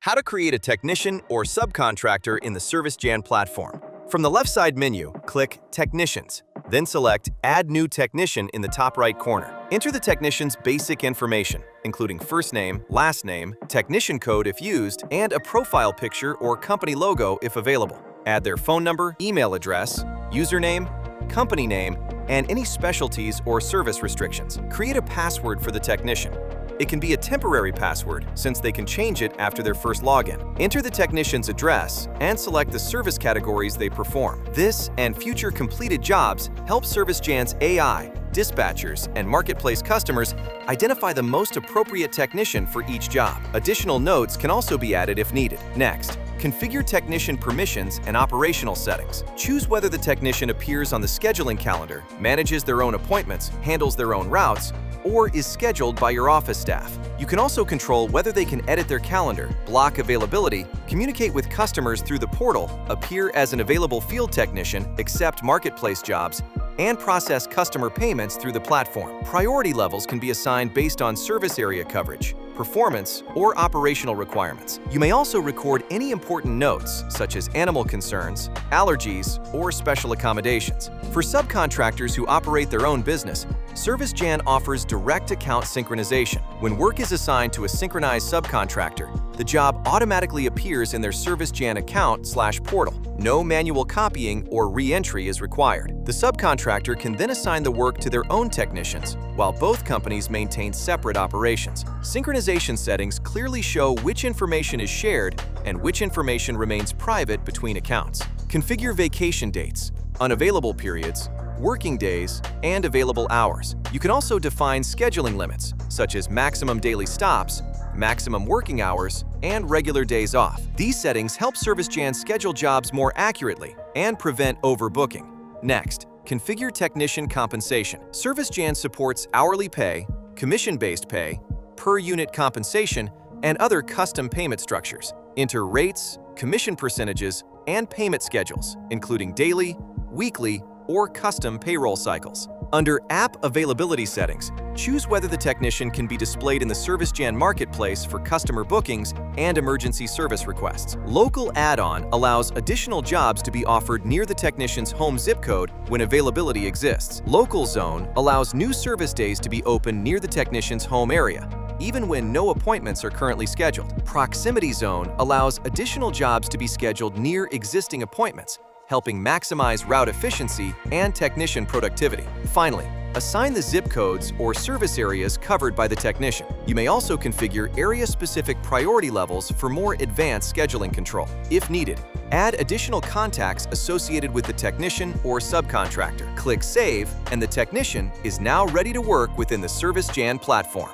How to create a technician or subcontractor in the ServiceJan platform. From the left side menu, click Technicians, then select Add New Technician in the top right corner. Enter the technician's basic information, including first name, last name, technician code if used, and a profile picture or company logo if available. Add their phone number, email address, username, company name, and any specialties or service restrictions. Create a password for the technician. It can be a temporary password since they can change it after their first login. Enter the technician's address and select the service categories they perform. This and future completed jobs help ServiceJan's AI, dispatchers, and marketplace customers identify the most appropriate technician for each job. Additional notes can also be added if needed. Next, configure technician permissions and operational settings. Choose whether the technician appears on the scheduling calendar, manages their own appointments, handles their own routes, or is scheduled by your office staff. You can also control whether they can edit their calendar, block availability, communicate with customers through the portal, appear as an available field technician, accept marketplace jobs, and process customer payments through the platform. Priority levels can be assigned based on service area coverage, performance, or operational requirements. You may also record any important notes, such as animal concerns, allergies, or special accommodations. For subcontractors who operate their own business, ServiceJan offers direct account synchronization. When work is assigned to a synchronized subcontractor, the job automatically appears in their ServiceJan account/portal. No manual copying or re-entry is required. The subcontractor can then assign the work to their own technicians, while both companies maintain separate operations. Synchronization settings clearly show which information is shared and which information remains private between accounts. Configure vacation dates, unavailable periods, working days, and available hours. You can also define scheduling limits, such as maximum daily stops, maximum working hours, and regular days off. These settings help ServiceJan schedule jobs more accurately and prevent overbooking. Next, configure technician compensation. ServiceJan supports hourly pay, commission-based pay, per-unit compensation, and other custom payment structures. Enter rates, commission percentages, and payment schedules, including daily, weekly, or custom payroll cycles. Under App Availability Settings, choose whether the technician can be displayed in the ServiceJan marketplace for customer bookings and emergency service requests. Local Add-on allows additional jobs to be offered near the technician's home zip code when availability exists. Local Zone allows new service days to be open near the technician's home area, even when no appointments are currently scheduled. Proximity Zone allows additional jobs to be scheduled near existing appointments, helping maximize route efficiency and technician productivity. Finally, assign the zip codes or service areas covered by the technician. You may also configure area-specific priority levels for more advanced scheduling control. If needed, add additional contacts associated with the technician or subcontractor. Click Save, and the technician is now ready to work within the ServiceJan platform.